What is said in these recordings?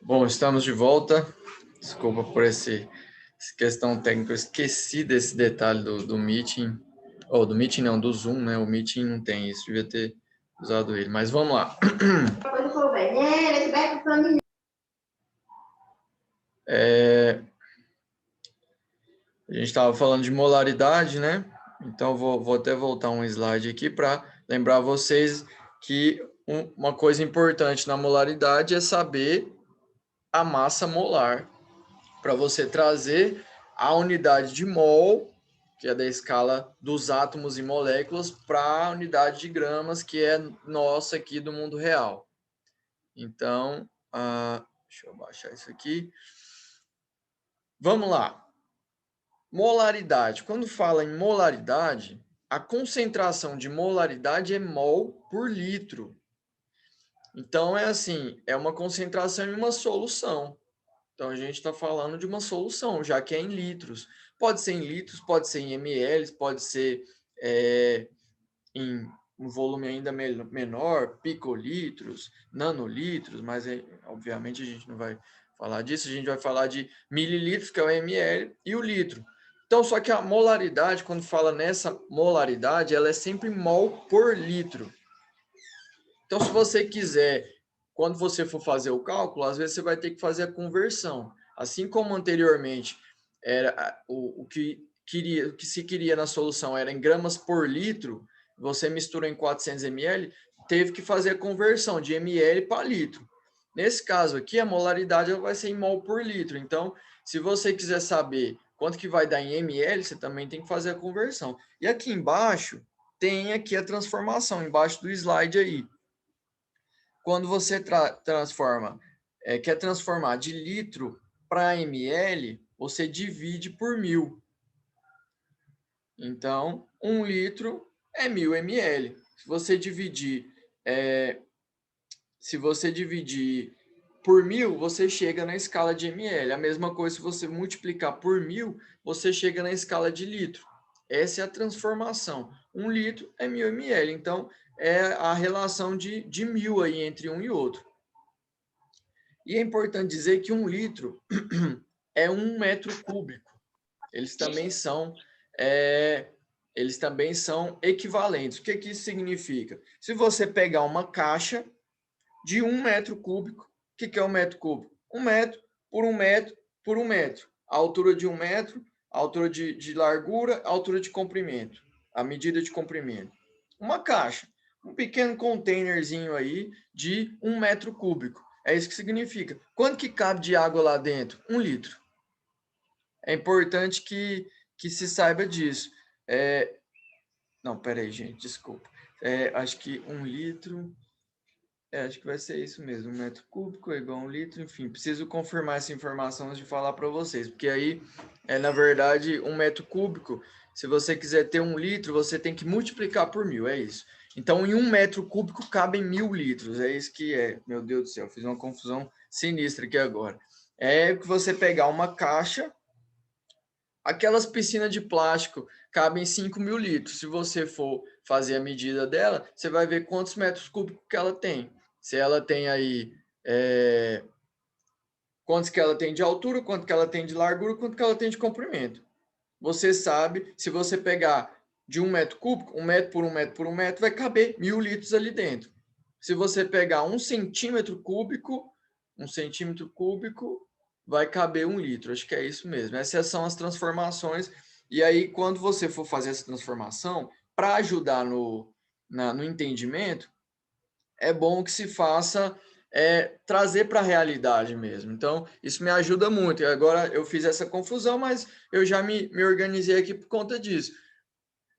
Bom, estamos de volta. Desculpa por essa questão técnica, eu esqueci desse detalhe do meeting. Ou do meeting não, do Zoom, né? O meeting não tem isso, devia ter usado ele. Mas vamos lá. A gente estava falando de molaridade, né? Então, vou até voltar um slide aqui para lembrar vocês que uma coisa importante na molaridade é saber a massa molar, para você trazer a unidade de mol, que é da escala dos átomos e moléculas, para a unidade de gramas, que é nossa aqui do mundo real. Então, deixa eu baixar isso aqui. Vamos lá. Molaridade. Quando fala em molaridade, a concentração de molaridade é mol por litro. Então, é assim, é uma concentração em uma solução. Então, a gente está falando de uma solução, já que é em litros. Pode ser em litros, pode ser em ml, pode ser em um volume ainda menor, picolitros, nanolitros, mas obviamente a gente não vai falar disso, a gente vai falar de mililitros, que é o ml, e o litro. Então, só que a molaridade, quando fala nessa molaridade, ela é sempre mol por litro. Então, se você quiser, quando você for fazer o cálculo, às vezes você vai ter que fazer a conversão. Assim como anteriormente era o que se queria na solução era em gramas por litro, você misturou em 400 ml, teve que fazer a conversão de ml para litro. Nesse caso aqui, a molaridade vai ser em mol por litro. Então, se você quiser saber quanto que vai dar em ml, você também tem que fazer a conversão. E aqui embaixo, tem aqui a transformação, embaixo do slide aí. Quando você transforma, quer transformar de litro para ml, você divide por 1000. Então, 1 litro é 1000 ml. Se você dividir por 1000, você chega na escala de ml. A mesma coisa, se você multiplicar por 1000, você chega na escala de litro. Essa é a transformação. 1 litro é 1000 ml. Então, é a relação de 1000 aí entre um e outro. E é importante dizer que 1 litro é 1 metro cúbico. Eles também são, eles também são equivalentes. O que isso significa? Se você pegar uma caixa de 1 metro cúbico, o que é 1 metro cúbico? 1 metro por 1 metro por 1 metro. A altura de 1 metro, a altura de largura, a altura de comprimento, a medida de comprimento. Uma caixa, um pequeno containerzinho aí de 1 metro cúbico. É isso que significa. Quanto que cabe de água lá dentro? 1 litro. É importante que se saiba disso. Não, peraí, gente, desculpa. Acho que 1 litro... acho que vai ser isso mesmo. 1 metro cúbico é igual a 1 litro, enfim. Preciso confirmar essa informação antes de falar para vocês, porque aí, na verdade, 1 metro cúbico, se você quiser ter 1 litro, você tem que multiplicar por 1000, é isso. Então, em 1 metro cúbico cabem 1000 litros, é isso que é. Meu Deus do céu, fiz uma confusão sinistra aqui agora. É que você pegar uma caixa, aquelas piscinas de plástico cabem 5.000 litros. Se você for fazer a medida dela, você vai ver quantos metros cúbicos que ela tem. Se ela tem aí quantos que ela tem de altura, quanto que ela tem de largura, quanto que ela tem de comprimento. Você sabe, se você pegar de 1 metro cúbico, 1 metro por 1 metro por 1 metro, vai caber 1000 litros ali dentro. Se você pegar 1 centímetro cúbico, 1 centímetro cúbico vai caber 1 litro. Acho que é isso mesmo. Essas são as transformações. E aí, quando você for fazer essa transformação, para ajudar no entendimento, é bom que se faça trazer para a realidade mesmo. Então, isso me ajuda muito. E agora eu fiz essa confusão, mas eu já me organizei aqui por conta disso.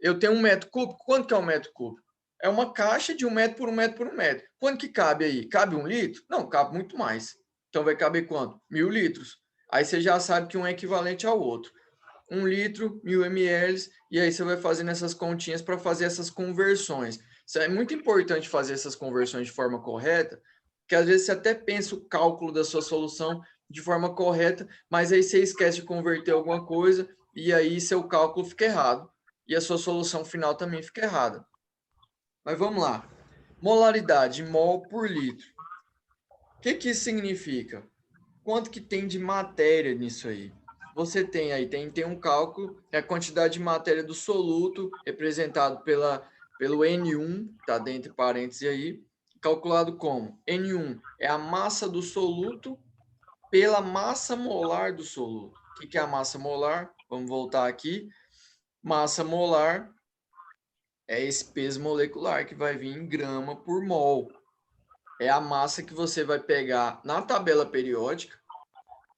Eu tenho 1 metro cúbico. Quanto que é 1 metro cúbico? É uma caixa de 1 metro por 1 metro por 1 metro. Quanto que cabe aí? Cabe 1 litro? Não, cabe muito mais. Então vai caber quanto? 1000 litros. Aí você já sabe que um é equivalente ao outro. 1 litro, 1000 ml, e aí você vai fazendo essas continhas para fazer essas conversões. Isso é muito importante fazer essas conversões de forma correta, porque às vezes você até pensa o cálculo da sua solução de forma correta, mas aí você esquece de converter alguma coisa e aí seu cálculo fica errado e a sua solução final também fica errada. Mas vamos lá. Molaridade, mol por litro. O que isso significa? quanto que tem de matéria nisso aí? Você tem aí, tem um cálculo, é a quantidade de matéria do soluto, representado pelo N1, está dentro de parênteses aí, calculado como? N1 é a massa do soluto pela massa molar do soluto. O que é a massa molar? Vamos voltar aqui. Massa molar é esse peso molecular que vai vir em grama por mol. É a massa que você vai pegar na tabela periódica,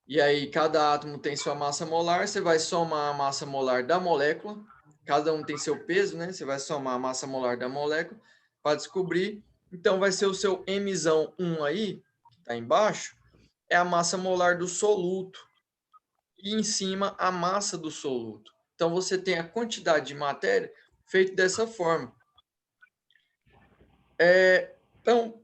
e aí cada átomo tem sua massa molar, você vai somar a massa molar da molécula, cada um tem seu peso, né? Você vai somar a massa molar da molécula para descobrir. Então vai ser o seu Mzão 1 aí, que está embaixo, é a massa molar do soluto. E em cima a massa do soluto. Então você tem a quantidade de matéria feita dessa forma. Então,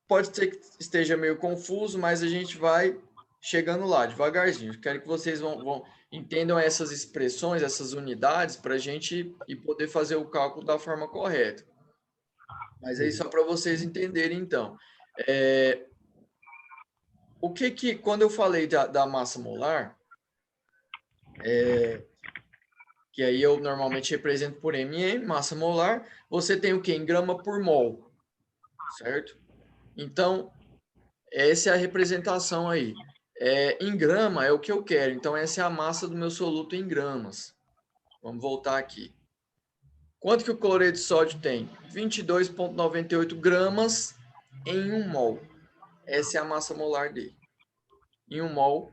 pode ser que esteja meio confuso, mas a gente vai chegando lá devagarzinho. Quero que vocês entendam essas expressões, essas unidades, para a gente e poder fazer o cálculo da forma correta. Mas aí só para vocês entenderem, então. Quando eu falei da massa molar, que aí eu normalmente represento por MM, massa molar, você tem o que? Em grama por mol, certo? Então, essa é a representação aí. Em grama é o que eu quero, então essa é a massa do meu soluto em gramas. Vamos voltar aqui. Quanto que o cloreto de sódio tem? 22,98 gramas em 1 mol. Essa é a massa molar dele. Em 1 mol,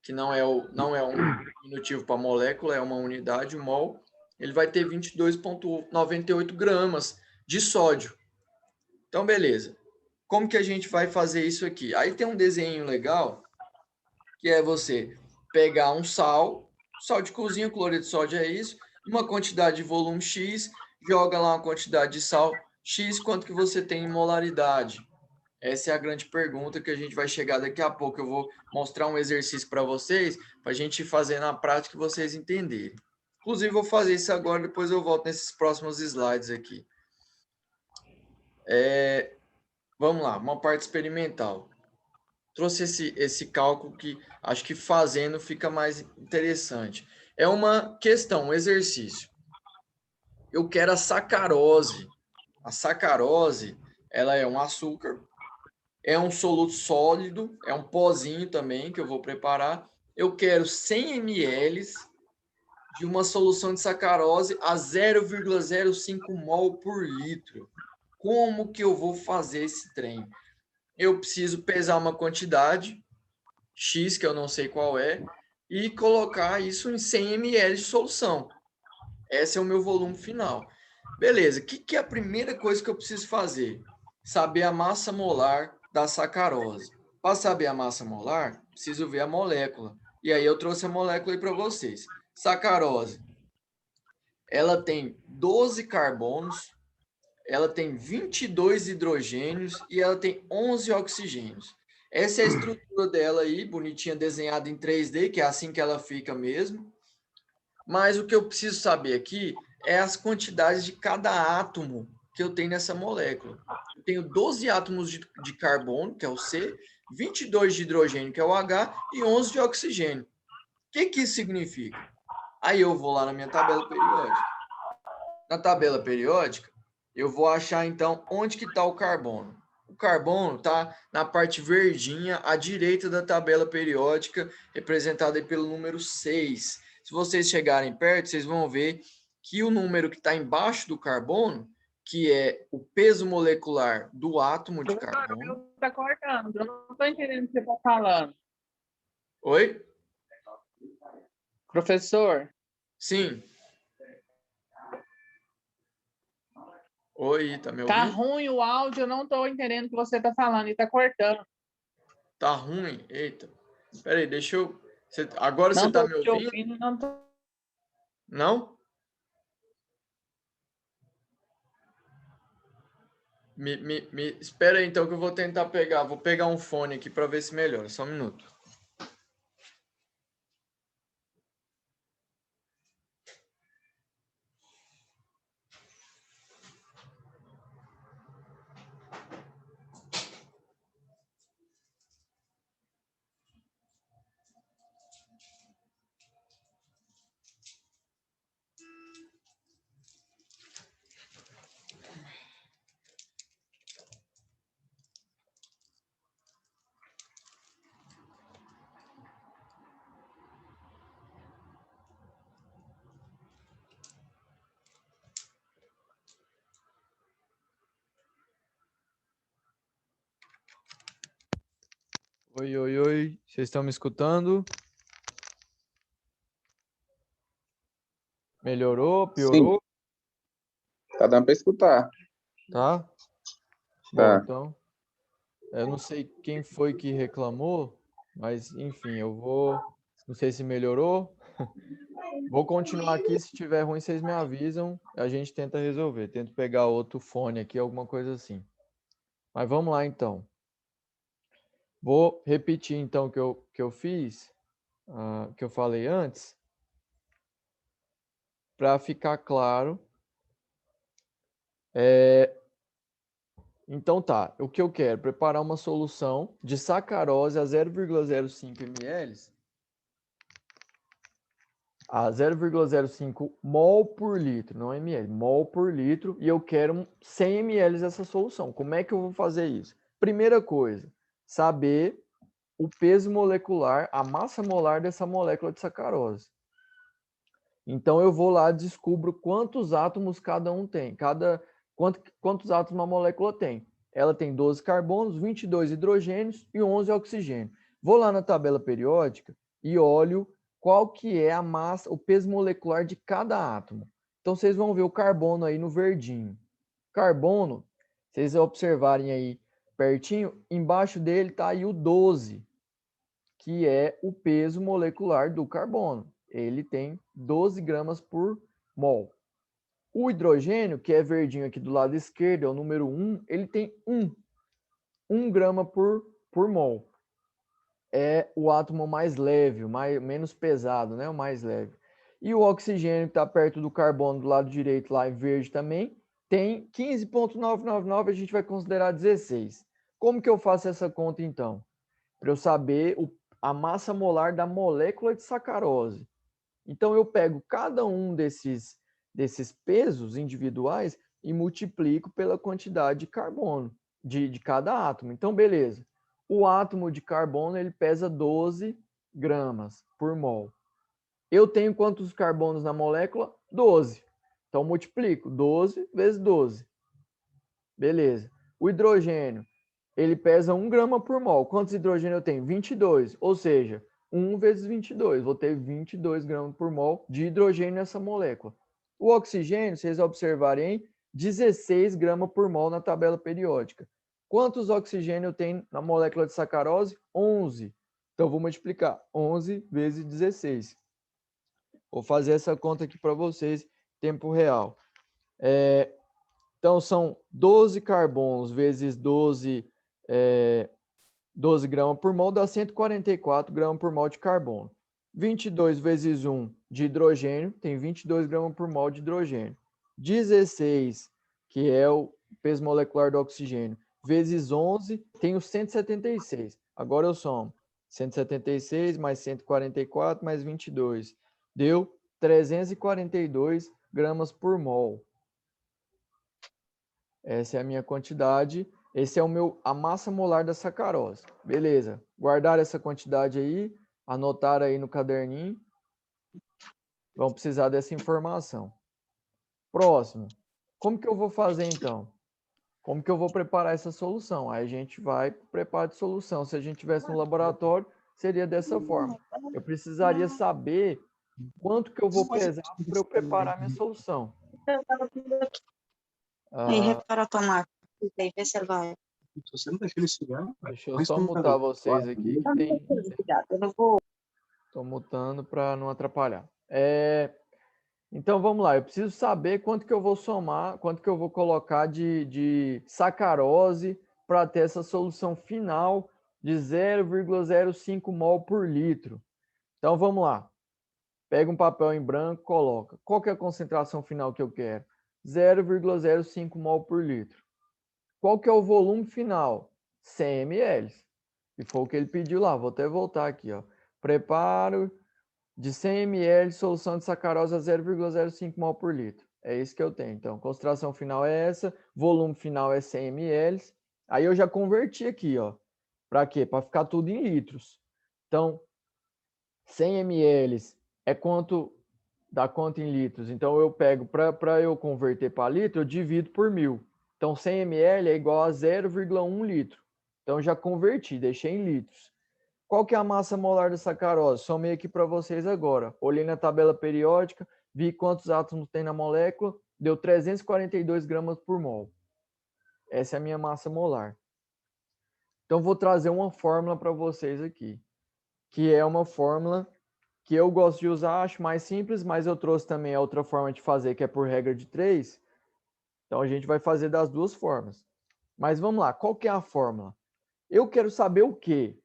que não é um diminutivo para molécula, é uma unidade, o mol, ele vai ter 22,98 gramas de sódio. Então, beleza. Como que a gente vai fazer isso aqui? Aí tem um desenho legal, que é você pegar um sal de cozinha, cloreto de sódio é isso, uma quantidade de volume X, joga lá uma quantidade de sal X, quanto que você tem em molaridade? Essa é a grande pergunta que a gente vai chegar daqui a pouco. Eu vou mostrar um exercício para vocês, para a gente fazer na prática e vocês entenderem. Inclusive, vou fazer isso agora, depois eu volto nesses próximos slides aqui. Vamos lá, uma parte experimental. Trouxe esse cálculo que acho que fazendo fica mais interessante. É uma questão, um exercício. Eu quero a sacarose. A sacarose, ela é um açúcar, é um soluto sólido, é um pozinho também que eu vou preparar. Eu quero 100 ml de uma solução de sacarose a 0,05 mol por litro. Como que eu vou fazer esse trem? Eu preciso pesar uma quantidade X, que eu não sei qual é, e colocar isso em 100 ml de solução. Esse é o meu volume final. Beleza, o que é a primeira coisa que eu preciso fazer? Saber a massa molar da sacarose. Para saber a massa molar, preciso ver a molécula. E aí eu trouxe a molécula aí para vocês. Sacarose, ela tem 12 carbonos, ela tem 22 hidrogênios e ela tem 11 oxigênios. Essa é a estrutura dela aí, bonitinha, desenhada em 3D, que é assim que ela fica mesmo. Mas o que eu preciso saber aqui é as quantidades de cada átomo que eu tenho nessa molécula. Eu tenho 12 átomos de carbono, que é o C, 22 de hidrogênio, que é o H, e 11 de oxigênio. O que isso significa? Aí eu vou lá na minha tabela periódica. Na tabela periódica, eu vou achar então onde que está o carbono. O carbono está na parte verdinha à direita da tabela periódica, representada pelo número 6. Se vocês chegarem perto, vocês vão ver que o número que está embaixo do carbono, que é o peso molecular do átomo de carbono. Está cortando, eu não estou entendendo o que você está falando. Oi? Professor? Sim. Oi, tá me Tá ouvindo? ruim o áudio, eu não estou entendendo o que você está falando e está cortando. Tá ruim? Eita. Peraí, deixa eu. Agora você Não tá estou me te ouvindo? ouvindo, não tô... Não? Espera aí, então, que eu vou tentar pegar. Vou pegar um fone aqui para ver se melhora. Só um minuto. Oi, oi, oi. Vocês estão me escutando? Melhorou? Sim, Piorou? tá dando para escutar. Tá? Bom, Tá. então, eu não sei quem foi que reclamou, mas enfim, eu vou. Não sei se melhorou. Vou continuar aqui. Se tiver ruim, vocês me avisam. A gente tenta resolver. Tento pegar outro fone aqui, alguma coisa assim. Mas vamos lá então. Vou repetir então o que eu fiz, que eu falei antes, para ficar claro. Então tá, o que eu quero? Preparar uma solução de sacarose a 0,05 ml a 0,05 mol por litro, não ml, mol por litro, e eu quero 100 ml dessa solução. Como é que eu vou fazer isso? Primeira coisa, saber o peso molecular, a massa molar dessa molécula de sacarose. Então eu vou lá, descubro quantos átomos cada um tem, quantos átomos uma molécula tem. Ela tem 12 carbonos, 22 hidrogênios e 11 oxigênio. Vou lá na tabela periódica e olho qual que é a massa, o peso molecular de cada átomo. Então vocês vão ver o carbono aí no verdinho. Carbono, vocês observarem aí pertinho, embaixo dele está aí o 12, que é o peso molecular do carbono. Ele tem 12 gramas por mol. O hidrogênio, que é verdinho aqui do lado esquerdo, é o número 1, ele tem 1 grama por mol. É o átomo mais leve, menos pesado, né? O mais leve. E o oxigênio, que está perto do carbono, do lado direito, lá em verde também, tem 15,999, a gente vai considerar 16. Como que eu faço essa conta, então? Para eu saber a massa molar da molécula de sacarose. Então, eu pego cada um desses pesos individuais e multiplico pela quantidade de carbono de cada átomo. Então, beleza. O átomo de carbono ele pesa 12 gramas por mol. Eu tenho quantos carbonos na molécula? 12. Então, multiplico 12 vezes 12. Beleza. O hidrogênio, ele pesa 1 grama por mol. Quantos hidrogênio eu tenho? 22. Ou seja, 1 vezes 22. Vou ter 22 gramas por mol de hidrogênio nessa molécula. O oxigênio, vocês observarem, 16 gramas por mol na tabela periódica. Quantos oxigênio eu tenho na molécula de sacarose? 11. Então, vou multiplicar 11 vezes 16. Vou fazer essa conta aqui para vocês em tempo real. Então, são 12 carbonos vezes 12 gramas por mol, dá 144 gramas por mol de carbono. 22 vezes 1 de hidrogênio, tem 22 gramas por mol de hidrogênio. 16, que é o peso molecular do oxigênio, vezes 11, tenho 176. Agora eu somo 176 mais 144 mais 22. Deu 342 gramas por mol. Essa é a minha quantidade. Esse é a massa molar da sacarose. Beleza. Guardar essa quantidade aí, anotar aí no caderninho. Vão precisar dessa informação. Próximo. Como que eu vou fazer então? Como que eu vou preparar essa solução? Aí a gente vai preparar de solução. Se a gente tivesse no laboratório, seria dessa forma. Eu precisaria saber quanto que eu vou pesar para eu preparar minha solução. Aí, repara a tomada. Vê se ele vai. Deixa eu só mutar vocês aqui que tem. Eu não vou. Estou mutando para não atrapalhar. Então vamos lá, eu preciso saber quanto que eu vou somar, quanto que eu vou colocar de sacarose para ter essa solução final de 0,05 mol por litro. Então vamos lá. Pega um papel em branco, coloca. Qual que é a concentração final que eu quero? 0,05 mol por litro. Qual que é o volume final? 100 ml. E foi o que ele pediu lá. Vou até voltar aqui, ó. Preparo de 100 ml de solução de sacarose a 0,05 mol por litro. É isso que eu tenho. Então, concentração final é essa, volume final é 100 ml. Aí eu já converti aqui, ó. Para quê? Para ficar tudo em litros. Então, 100 ml é quanto dá quanto em litros? Então, eu pego, para eu converter para litro, eu divido por 1000. Então, 100 ml é igual a 0,1 litro. Então, já converti, deixei em litros. Qual que é a massa molar da sacarose? Somei aqui para vocês agora. Olhei na tabela periódica, vi quantos átomos tem na molécula, deu 342 gramas por mol. Essa é a minha massa molar. Então, vou trazer uma fórmula para vocês aqui, que é uma fórmula que eu gosto de usar, acho mais simples, mas eu trouxe também a outra forma de fazer, que é por regra de 3. Então, a gente vai fazer das duas formas. Mas vamos lá, qual que é a fórmula? Eu quero saber o quê?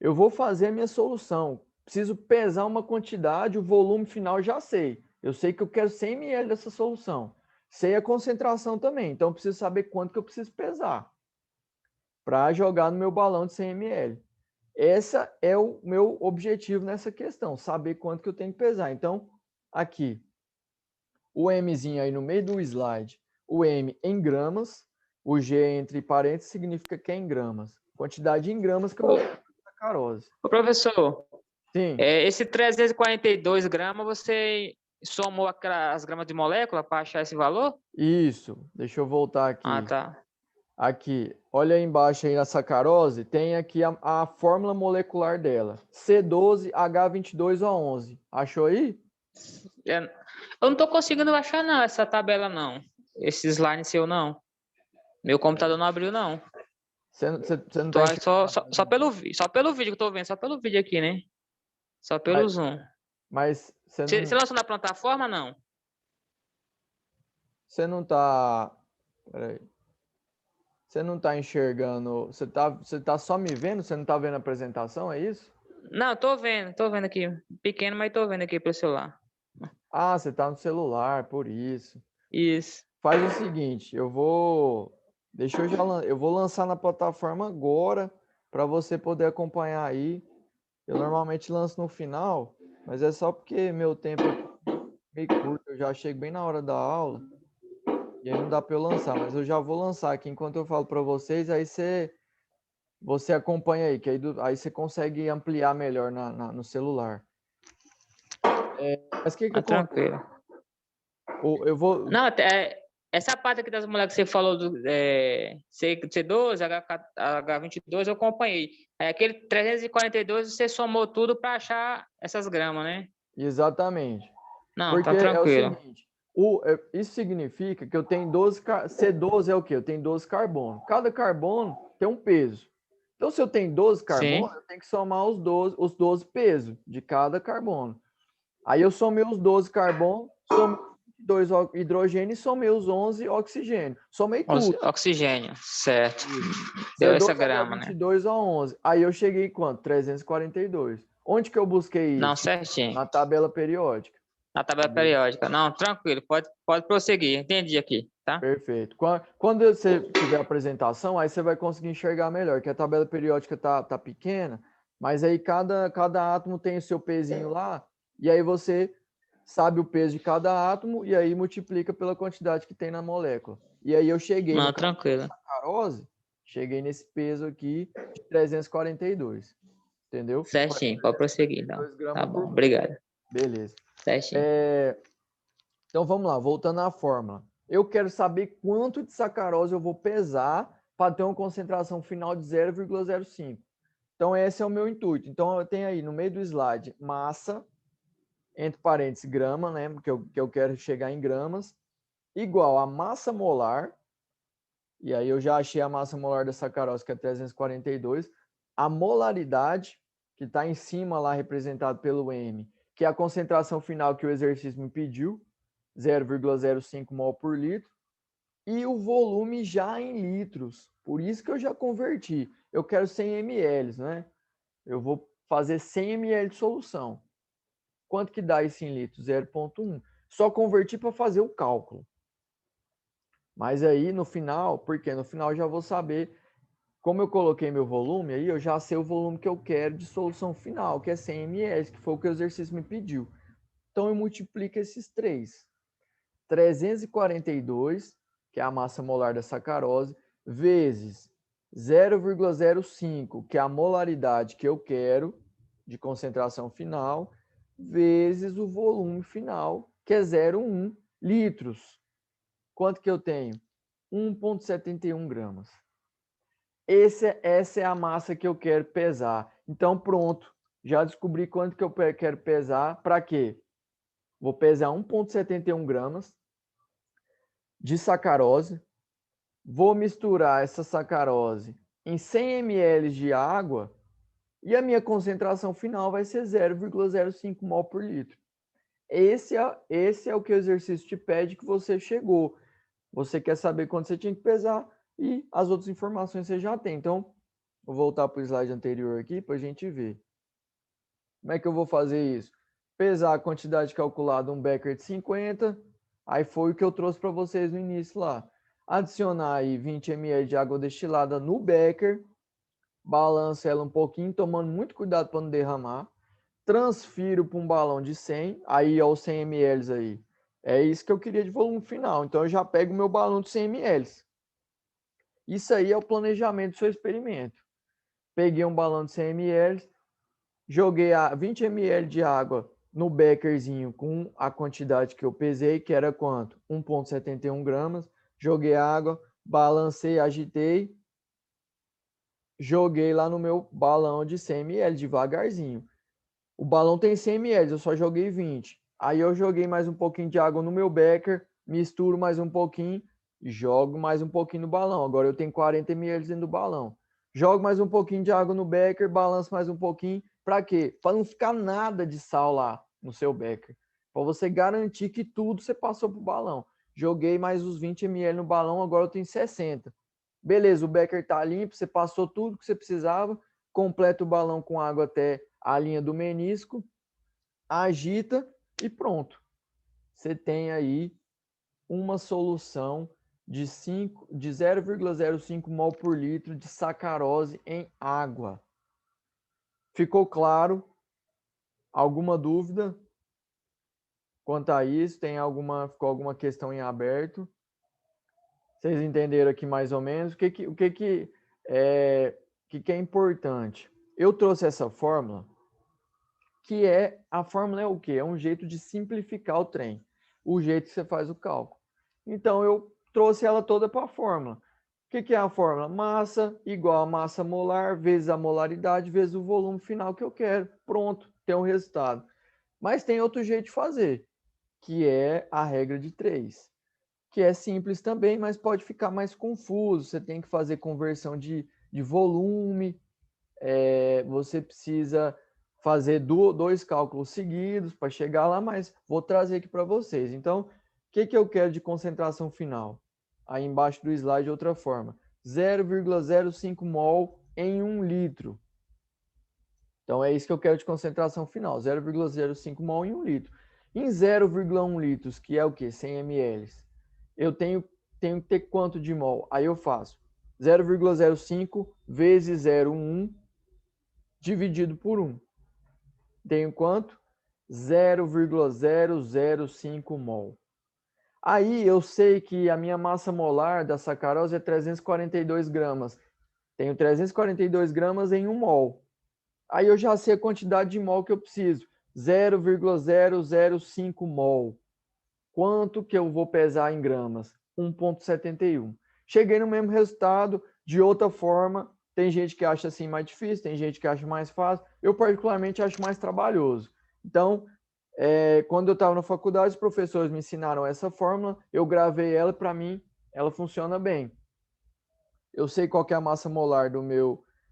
Eu vou fazer a minha solução. Preciso pesar uma quantidade, o volume final já sei. Eu sei que eu quero 100 ml dessa solução. Sei a concentração também, então eu preciso saber quanto que eu preciso pesar para jogar no meu balão de 100 ml. Esse é o meu objetivo nessa questão, saber quanto que eu tenho que pesar. Então, aqui, o Mzinho aí no meio do slide, o M em gramas, o G entre parênteses significa que é em gramas. Quantidade em gramas que eu vou fazer a sacarose. Ô, professor, Sim, esse 342 gramas, você somou as gramas de molécula para achar esse valor? isso. Deixa eu voltar aqui. Ah, tá. Aqui, olha aí embaixo aí na sacarose, tem aqui a fórmula molecular dela. C12H22O11. Achou aí? Eu não tô conseguindo achar, não, essa tabela, não. Esse slide seu, não. Meu computador não abriu, não. Você não Tô, tá só pelo vídeo que eu tô vendo, só pelo vídeo aqui, né? Só pelo Zoom. Mas Você lançou na plataforma, não? você não tá. Peraí. Você não tá enxergando. Você tá só me vendo? Você não tá vendo a apresentação? É isso? Não, tô vendo aqui. Pequeno, mas tô vendo aqui pelo celular. Ah, você tá no celular, por isso. Isso. Faz o seguinte, eu vou lançar na plataforma agora para você poder acompanhar aí. Eu normalmente lanço no final, mas é só porque meu tempo é meio curto, eu já chego bem na hora da aula e aí não dá para eu lançar, mas eu já vou lançar aqui enquanto eu falo para vocês, aí você acompanha aí, que aí você consegue ampliar melhor no celular. Mas o que Tá acontece? tranquilo. Eu vou. Não, essa parte aqui das moléculas que você falou do C12, H22, eu acompanhei. Aquele 342, você somou tudo para achar essas gramas, né? Exatamente. Não, Porque tá é o tranquilo. seguinte, isso significa que eu tenho 12, C12 é o quê? Eu tenho 12 carbono. Cada carbono tem um peso. Então, se eu tenho 12 Sim. carbono, eu tenho que somar os 12 pesos de cada carbono. Aí eu somei os 12 carbono, somei 2 hidrogênio e somei os 11 oxigênio. Somei tudo. Oxigênio, certo. Isso. Deu essa grama, né? C12H22O11. Aí eu cheguei em quanto? 342. Onde que eu busquei Não, isso? certinho. Na tabela periódica. Na tabela periódica. Não, tranquilo, pode prosseguir. Entendi aqui, tá? Perfeito. Quando você tiver a apresentação, aí você vai conseguir enxergar melhor, que a tabela periódica tá pequena, mas aí cada átomo tem o seu pezinho lá, e aí você sabe o peso de cada átomo e aí multiplica pela quantidade que tem na molécula. E aí eu cheguei Não, no caso da tranquilo. sacarose, cheguei nesse peso aqui de 342. Entendeu? Certinho, pode prosseguir, então. 42 gramas Tá por bom, mol. obrigado. Beleza. Certinho. Então vamos lá, voltando à fórmula. Eu quero saber quanto de sacarose eu vou pesar para ter uma concentração final de 0,05. Então esse é o meu intuito. Então eu tenho aí no meio do slide massa, entre parênteses grama, né? Que eu quero chegar em gramas, igual a massa molar. E aí eu já achei a massa molar da sacarose, que é 342. A molaridade, que está em cima lá representado pelo M, que é a concentração final que o exercício me pediu, 0,05 mol por litro, e o volume já em litros. Por isso que eu já converti. Eu quero 100 ml, né? Eu vou fazer 100 ml de solução. Quanto que dá isso em litros? 0,1. Só converti para fazer o cálculo. Mas aí no final, porque no final eu já vou saber, como eu coloquei meu volume aí, eu já sei o volume que eu quero de solução final, que é 100 ml, que foi o que o exercício me pediu. Então eu multiplico esses três. 342, que é a massa molar da sacarose, vezes 0,05, que é a molaridade que eu quero de concentração final, vezes o volume final, que é 0,1 litros. Quanto que eu tenho? 1,71 gramas. essa é a massa que eu quero pesar. Então, pronto. Já descobri quanto que eu quero pesar. Para quê? Vou pesar 1,71 gramas de sacarose. Vou misturar essa sacarose em 100 ml de água e a minha concentração final vai ser 0,05 mol por litro. Esse é o que o exercício te pede que você chegou. Você quer saber quanto você tinha que pesar e as outras informações você já tem. Então, vou voltar para o slide anterior aqui para a gente ver. Como é que eu vou fazer isso? Pesar a quantidade calculada, um becker de 50, aí foi o que eu trouxe para vocês no início lá. Adicionar aí 20 ml de água destilada no becker, balança ela um pouquinho, tomando muito cuidado para não derramar. Transfiro para um balão de 100, aí aos 100 ml aí. É isso que eu queria de volume final. Então eu já pego o meu balão de 100 ml. Isso aí é o planejamento do seu experimento. Peguei um balão de 100 ml, joguei a 20 ml de água no beckerzinho com a quantidade que eu pesei, que era quanto? 1,71 gramas. Joguei a água, balancei, agitei, joguei lá no meu balão de 100 ml devagarzinho. O balão tem 100 ml, eu só joguei 20. Aí eu joguei mais um pouquinho de água no meu becker, misturo mais um pouquinho, jogo mais um pouquinho no balão. Agora eu tenho 40 ml dentro do balão. Jogo mais um pouquinho de água no becker, balanço mais um pouquinho. Para quê? Para não ficar nada de sal lá no seu becker. Para você garantir que tudo você passou para o balão. Joguei mais os 20 ml no balão, agora eu tenho 60. Beleza, o becker está limpo, você passou tudo que você precisava. Completa o balão com água até a linha do menisco, agita e pronto. Você tem aí uma solução de 0,05 mol por litro de sacarose em água. Ficou claro? Alguma dúvida quanto a isso? Ficou alguma questão em aberto? Vocês entenderam aqui mais ou menos? O que é importante? Eu trouxe essa fórmula, a fórmula é o quê? É um jeito de simplificar o trem, o jeito que você faz o cálculo. Então, eu trouxe ela toda para a fórmula. O que é a fórmula? Massa igual a massa molar vezes a molaridade vezes o volume final que eu quero. Pronto, tem um resultado. Mas tem outro jeito de fazer, que é a regra de 3, que é simples também, mas pode ficar mais confuso. Você tem que fazer conversão de volume, você precisa fazer dois cálculos seguidos para chegar lá, mas vou trazer aqui para vocês. Então, o que eu quero de concentração final? Aí embaixo do slide, outra forma. 0,05 mol em 1 litro. Então, é isso que eu quero de concentração final. 0,05 mol em 1 litro. Em 0,1 litros, que é o quê? 100 ml. Eu tenho que ter quanto de mol? Aí eu faço 0,05 vezes 0,1 dividido por 1. Tenho quanto? 0,005 mol. Aí eu sei que a minha massa molar da sacarose é 342 gramas. Tenho 342 gramas em 1 mol. Aí eu já sei a quantidade de mol que eu preciso. 0,005 mol. Quanto que eu vou pesar em gramas? 1,71. Cheguei no mesmo resultado, de outra forma. Tem gente que acha assim mais difícil, tem gente que acha mais fácil. Eu, particularmente, acho mais trabalhoso. Então, quando eu estava na faculdade, os professores me ensinaram essa fórmula, eu gravei ela, para mim, ela funciona bem. Eu sei qual que é a massa molar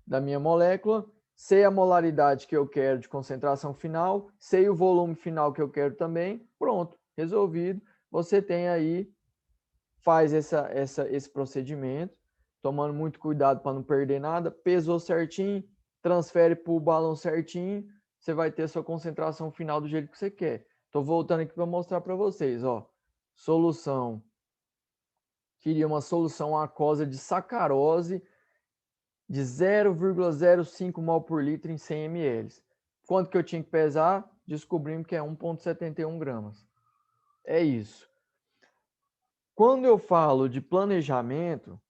da minha molécula, sei a molaridade que eu quero de concentração final, sei o volume final que eu quero também, pronto, resolvido. Você tem aí, faz esse procedimento, tomando muito cuidado para não perder nada, pesou certinho, transfere para o balão certinho, você vai ter sua concentração final do jeito que você quer. Estou voltando aqui para mostrar para vocês, ó. Solução. Queria uma solução aquosa de sacarose de 0,05 mol por litro em 100 ml. Quanto que eu tinha que pesar? Descobrimos que é 1,71 gramas. É isso. Quando eu falo de planejamento,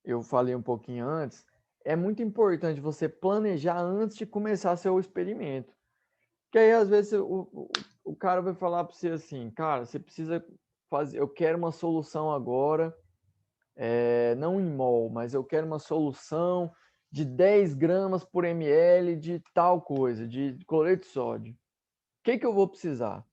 eu falei um pouquinho antes, é muito importante você planejar antes de começar seu experimento. Porque aí, às vezes, o cara vai falar para você assim, cara, você precisa fazer, eu quero uma solução agora não em mol, mas eu quero uma solução de 10 gramas por ml de tal coisa, de cloreto de sódio. O que eu vou precisar?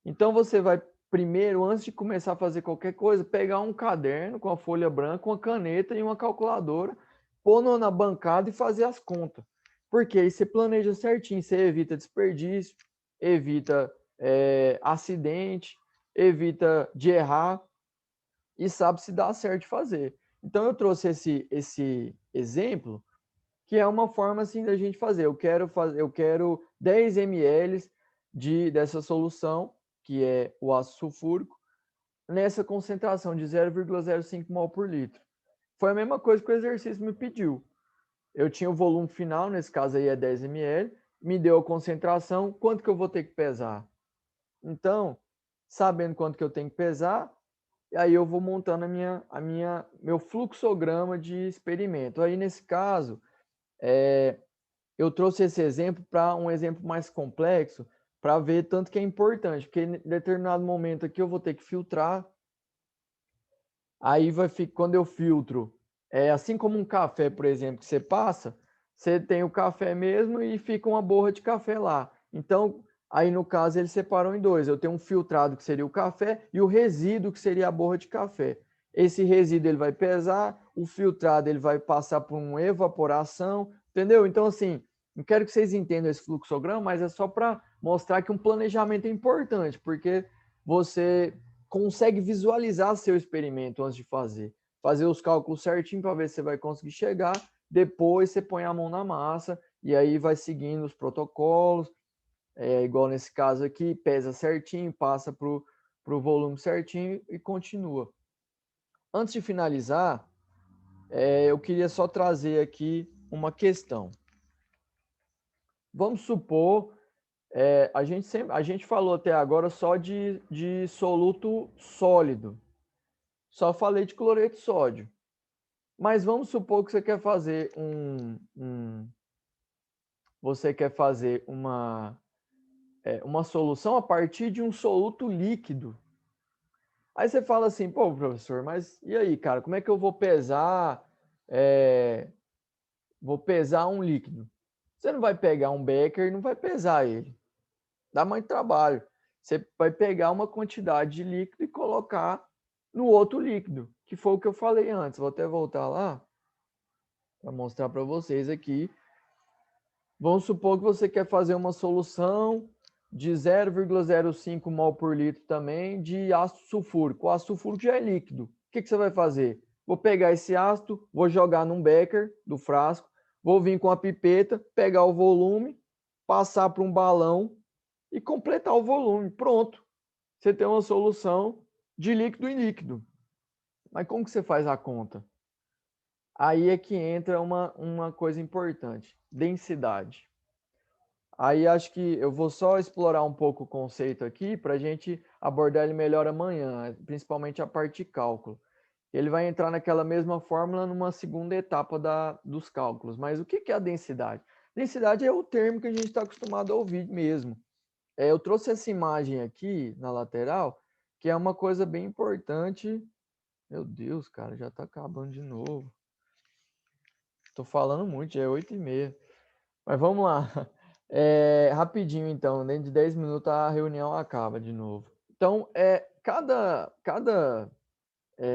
Então, você vai primeiro, antes de começar a fazer qualquer coisa, pegar um caderno com a folha branca, uma caneta e uma calculadora, pôr na bancada e fazer as contas. Porque aí você planeja certinho, você evita desperdício, evita acidente, evita de errar e sabe se dá certo de fazer. Então, eu trouxe esse exemplo, que é uma forma assim da gente fazer. Eu quero 10 ml dessa solução, que é o ácido sulfúrico, nessa concentração de 0,05 mol por litro. Foi a mesma coisa que o exercício me pediu. Eu tinha o volume final, nesse caso aí é 10 ml, me deu a concentração, quanto que eu vou ter que pesar? Então, sabendo quanto que eu tenho que pesar, aí eu vou montando meu fluxograma de experimento. Aí, nesse caso, eu trouxe esse exemplo para um exemplo mais complexo, para ver tanto que é importante, porque em determinado momento aqui eu vou ter que filtrar. Aí quando eu filtro, assim como um café, por exemplo, que você passa, você tem o café mesmo e fica uma borra de café lá. Então, aí no caso eles separam em dois. Eu tenho um filtrado que seria o café e o resíduo que seria a borra de café. Esse resíduo ele vai pesar, o filtrado ele vai passar por uma evaporação, entendeu? Então, assim, não quero que vocês entendam esse fluxograma, mas é só para mostrar que um planejamento é importante, porque você consegue visualizar seu experimento antes de fazer os cálculos certinho para ver se você vai conseguir chegar, depois você põe a mão na massa e aí vai seguindo os protocolos, igual nesse caso aqui, pesa certinho, passa para o volume certinho e continua. Antes de finalizar, eu queria só trazer aqui uma questão. Vamos supor, a gente falou até agora só de soluto sólido. Só falei de cloreto de sódio. Mas vamos supor que você quer fazer uma solução a partir de um soluto líquido. Aí você fala assim, pô, professor, mas e aí, cara, como é que eu vou pesar um líquido? Você não vai pegar um becker e não vai pesar ele. Dá muito trabalho. Você vai pegar uma quantidade de líquido e colocar no outro líquido, que foi o que eu falei antes. Vou até voltar lá para mostrar para vocês aqui. Vamos supor que você quer fazer uma solução de 0,05 mol por litro também de ácido sulfúrico. O ácido sulfúrico já é líquido. O que você vai fazer? Vou pegar esse ácido, vou jogar num becker do frasco, vou vir com a pipeta, pegar o volume, passar para um balão e completar o volume. Pronto. Você tem uma solução de líquido em líquido. Mas como que você faz a conta? Aí é que entra uma coisa importante, densidade. Aí acho que eu vou só explorar um pouco o conceito aqui para a gente abordar ele melhor amanhã, principalmente a parte de cálculo. Ele vai entrar naquela mesma fórmula numa segunda etapa dos cálculos. Mas o que é a densidade? Densidade é o termo que a gente está acostumado a ouvir mesmo. Eu trouxe essa imagem aqui na lateral, que é uma coisa bem importante. Meu Deus, cara, já está acabando de novo. Estou falando muito, já é 8h30. Mas vamos lá. Rapidinho, então. Dentro de 10 minutos a reunião acaba de novo. Então, cada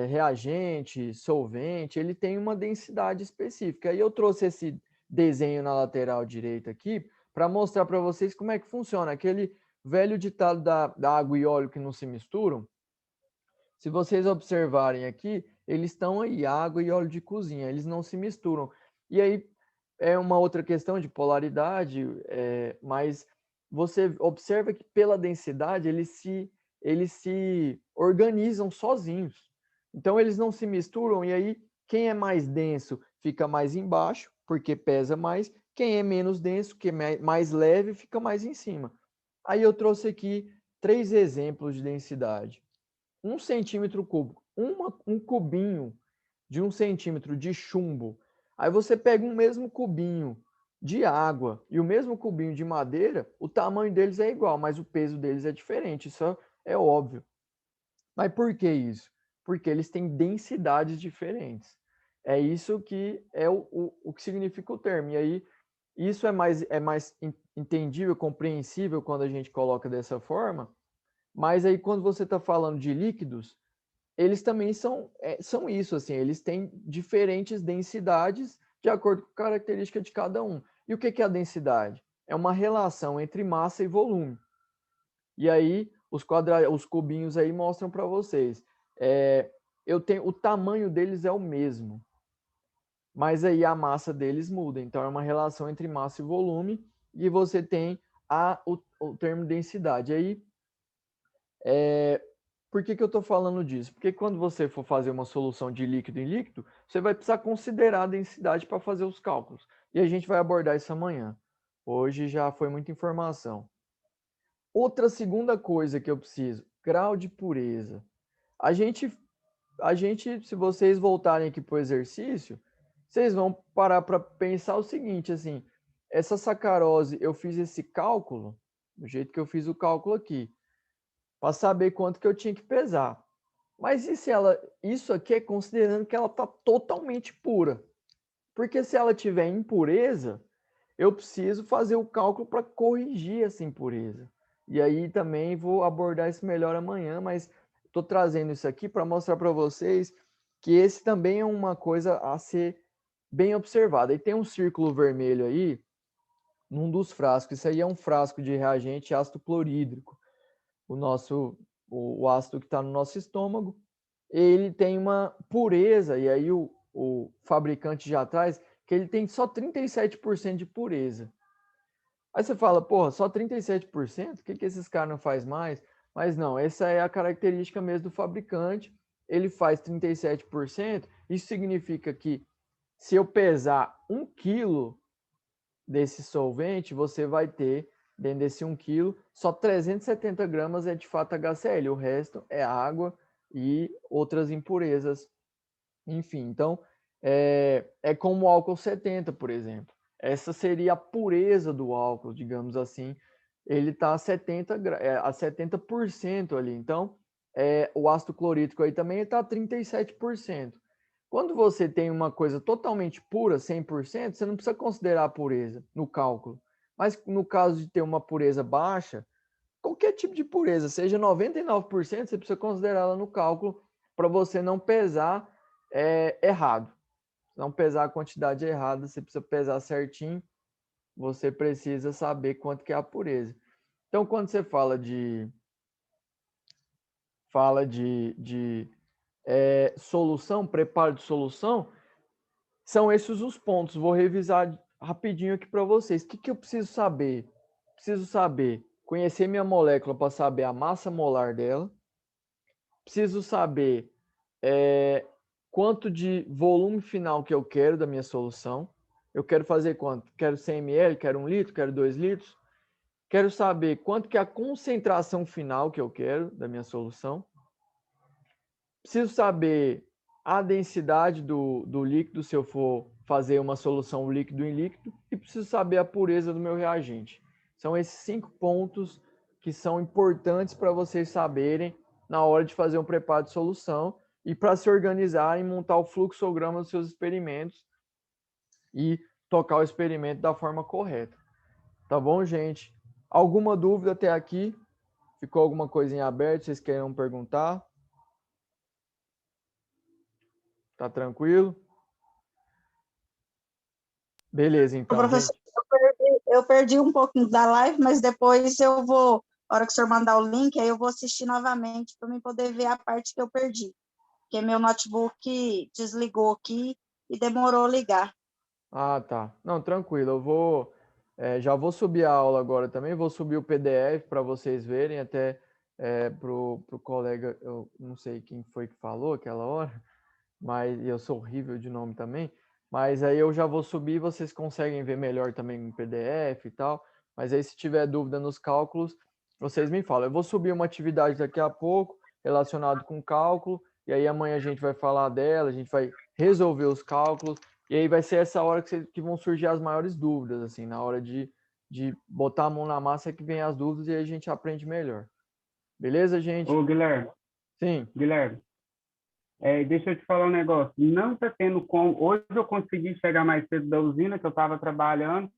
reagente, solvente, ele tem uma densidade específica. E eu trouxe esse desenho na lateral direita aqui para mostrar para vocês como é que funciona. Aquele velho ditado da água e óleo que não se misturam. Se vocês observarem aqui, eles estão aí, água e óleo de cozinha, eles não se misturam. E aí é uma outra questão de polaridade, mas você observa que pela densidade eles se organizam sozinhos. Então eles não se misturam e aí quem é mais denso fica mais embaixo, porque pesa mais, quem é menos denso, que é mais leve, fica mais em cima. Aí eu trouxe aqui 3 exemplos de densidade. 1 centímetro cúbico, um cubinho de 1 centímetro de chumbo. Aí você pega um mesmo cubinho de água e o mesmo cubinho de madeira, o tamanho deles é igual, mas o peso deles é diferente, isso é óbvio. Mas por que isso? porque eles têm densidades diferentes. É isso que é o que significa o termo. E aí, isso é mais entendível, compreensível quando a gente coloca dessa forma, mas aí quando você está falando de líquidos, eles também são isso, assim, eles têm diferentes densidades de acordo com a característica de cada um. E o que é a densidade? É uma relação entre massa e volume. E aí, os cubinhos aí mostram para vocês. O tamanho deles é o mesmo, mas aí a massa deles muda. Então, é uma relação entre massa e volume, e você tem o termo densidade. Aí, por que eu estou falando disso? Porque quando você for fazer uma solução de líquido em líquido, você vai precisar considerar a densidade para fazer os cálculos. E a gente vai abordar isso amanhã. Hoje já foi muita informação. Outra segunda coisa que eu preciso, grau de pureza. A gente, se vocês voltarem aqui para o exercício, vocês vão parar para pensar o seguinte, assim, essa sacarose, eu fiz esse cálculo, do jeito que eu fiz o cálculo aqui, para saber quanto que eu tinha que pesar. Mas e se isso aqui é considerando que ela está totalmente pura? Porque se ela tiver impureza, eu preciso fazer o cálculo para corrigir essa impureza. E aí também vou abordar isso melhor amanhã, mas estou trazendo isso aqui para mostrar para vocês que esse também é uma coisa a ser bem observada. E tem um círculo vermelho aí, num dos frascos. Isso aí é um frasco de reagente ácido clorídrico. O ácido que está no nosso estômago, ele tem uma pureza, e aí o fabricante já traz, que ele tem só 37% de pureza. Aí você fala, porra, só 37%? O que esses caras não fazem mais? Mas não, essa é a característica mesmo do fabricante. Ele faz 37%. Isso significa que se eu pesar 1 quilo desse solvente, você vai ter, dentro desse 1 quilo, só 370 gramas é de fato HCl. O resto é água e outras impurezas. Enfim, então, é como o álcool 70, por exemplo. Essa seria a pureza do álcool, digamos assim. Ele está a 70% ali. Então, o ácido clorídrico aí também está a 37%. Quando você tem uma coisa totalmente pura, 100%, você não precisa considerar a pureza no cálculo. Mas no caso de ter uma pureza baixa, qualquer tipo de pureza, seja 99%, você precisa considerar ela no cálculo para você não pesar errado. Não pesar a quantidade errada, você precisa pesar certinho, você precisa saber quanto que é a pureza. Então, quando você fala de solução, preparo de solução, são esses os pontos. Vou revisar rapidinho aqui para vocês. O que eu preciso saber? Preciso saber, conhecer minha molécula para saber a massa molar dela. Preciso saber quanto de volume final que eu quero da minha solução. Eu quero fazer quanto? Quero 100 ml, quero 1 litro, quero 2 litros. Quero saber quanto que é a concentração final que eu quero da minha solução. Preciso saber a densidade do líquido, se eu for fazer uma solução líquido em líquido. E preciso saber a pureza do meu reagente. São esses 5 pontos que são importantes para vocês saberem na hora de fazer um preparo de solução e para se organizar e montar o fluxograma dos seus experimentos e tocar o experimento da forma correta. Tá bom, gente? Alguma dúvida até aqui? Ficou alguma coisa em aberto? Vocês querem perguntar? Tá tranquilo? Beleza, então, Professor, gente. eu perdi um pouquinho da live, mas depois eu vou, na hora que o senhor mandar o link, aí eu vou assistir novamente para mim poder ver a parte que eu perdi. Porque meu notebook desligou aqui e demorou a ligar. Ah, tá. Não, tranquilo. Já vou subir a aula agora também. Vou subir o PDF para vocês verem, até pro colega, eu não sei quem foi que falou aquela hora, mas eu sou horrível de nome também. Mas aí eu já vou subir, vocês conseguem ver melhor também no PDF e tal. Mas aí se tiver dúvida nos cálculos, vocês me falam. Eu vou subir uma atividade daqui a pouco relacionado com cálculo, e aí amanhã a gente vai falar dela, a gente vai resolver os cálculos, e aí vai ser essa hora que vão surgir as maiores dúvidas, assim, na hora de botar a mão na massa é que vem as dúvidas e aí a gente aprende melhor. Beleza, gente? Ô, Guilherme, Sim. Guilherme, Deixa eu te falar um negócio. Não está tendo como. Hoje eu consegui chegar mais cedo da usina, que eu estava trabalhando.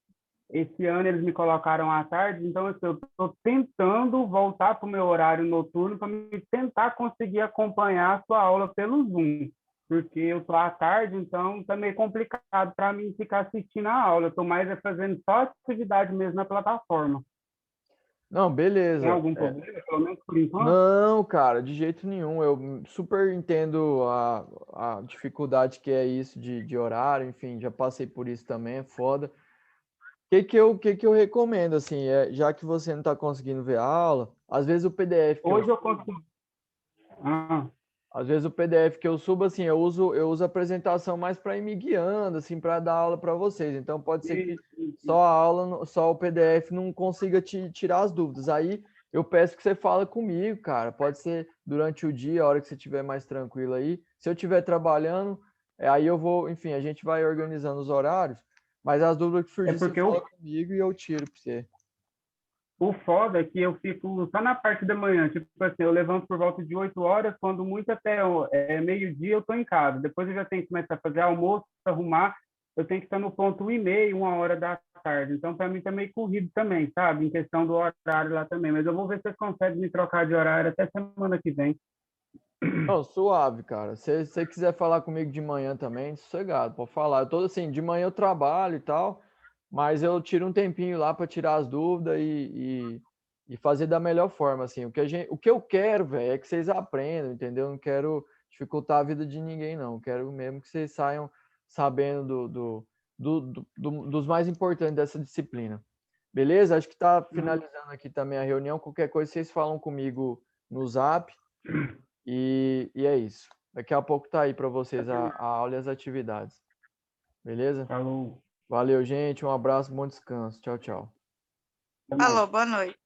Esse ano eles me colocaram à tarde, então assim, eu estou tentando voltar para o meu horário noturno para tentar conseguir acompanhar a sua aula pelo Zoom, porque eu estou à tarde, então está meio complicado para mim ficar assistindo a aula. Eu estou mais fazendo só atividade mesmo na plataforma. Não, Tem beleza. algum problema, pelo menos por enquanto? Não, cara, de jeito nenhum. Eu super entendo a dificuldade que é isso de horário, enfim, já passei por isso também, é foda. O que eu recomendo, assim, já que você não está conseguindo ver a aula, às vezes o PDF que eu Hoje eu consigo. Ah, Às vezes o PDF que eu subo, assim, eu uso a apresentação mais para ir me guiando, assim, para dar aula para vocês. Então pode ser que só a aula, só o PDF não consiga te tirar as dúvidas. Aí eu peço que você fale comigo, cara. Pode ser durante o dia, a hora que você estiver mais tranquilo aí. Se eu estiver trabalhando, aí eu vou, enfim, a gente vai organizando os horários. Mas as dúvidas que surgir, você porque fala comigo e eu tiro para você. o foda é que eu fico só na parte da manhã. Tipo assim, eu levanto por volta de 8 horas, quando muito até meio-dia eu estou em casa. Depois eu já tenho que começar a fazer almoço, arrumar. Eu tenho que estar no ponto 1h30, 1 hora da tarde. Então, para mim, tá meio corrido também, sabe? Em questão do horário lá também. Mas eu vou ver se vocês conseguem me trocar de horário até semana que vem. Não, suave, cara. Se você quiser falar comigo de manhã também, sossegado, pode falar. Eu tô assim, de manhã eu trabalho e tal, mas eu tiro um tempinho lá para tirar as dúvidas e fazer da melhor forma, assim. O que eu quero, velho, é que vocês aprendam, entendeu? Eu não quero dificultar a vida de ninguém, não. Eu quero mesmo que vocês saiam sabendo dos mais importantes dessa disciplina. Beleza? Acho que tá finalizando aqui também a reunião. Qualquer coisa, vocês falam comigo no Zap. E é isso. Daqui a pouco tá aí para vocês a aula e as atividades. Beleza? Falou. Valeu, gente. Um abraço, bom descanso. Tchau, tchau. Até mais. Alô, boa noite.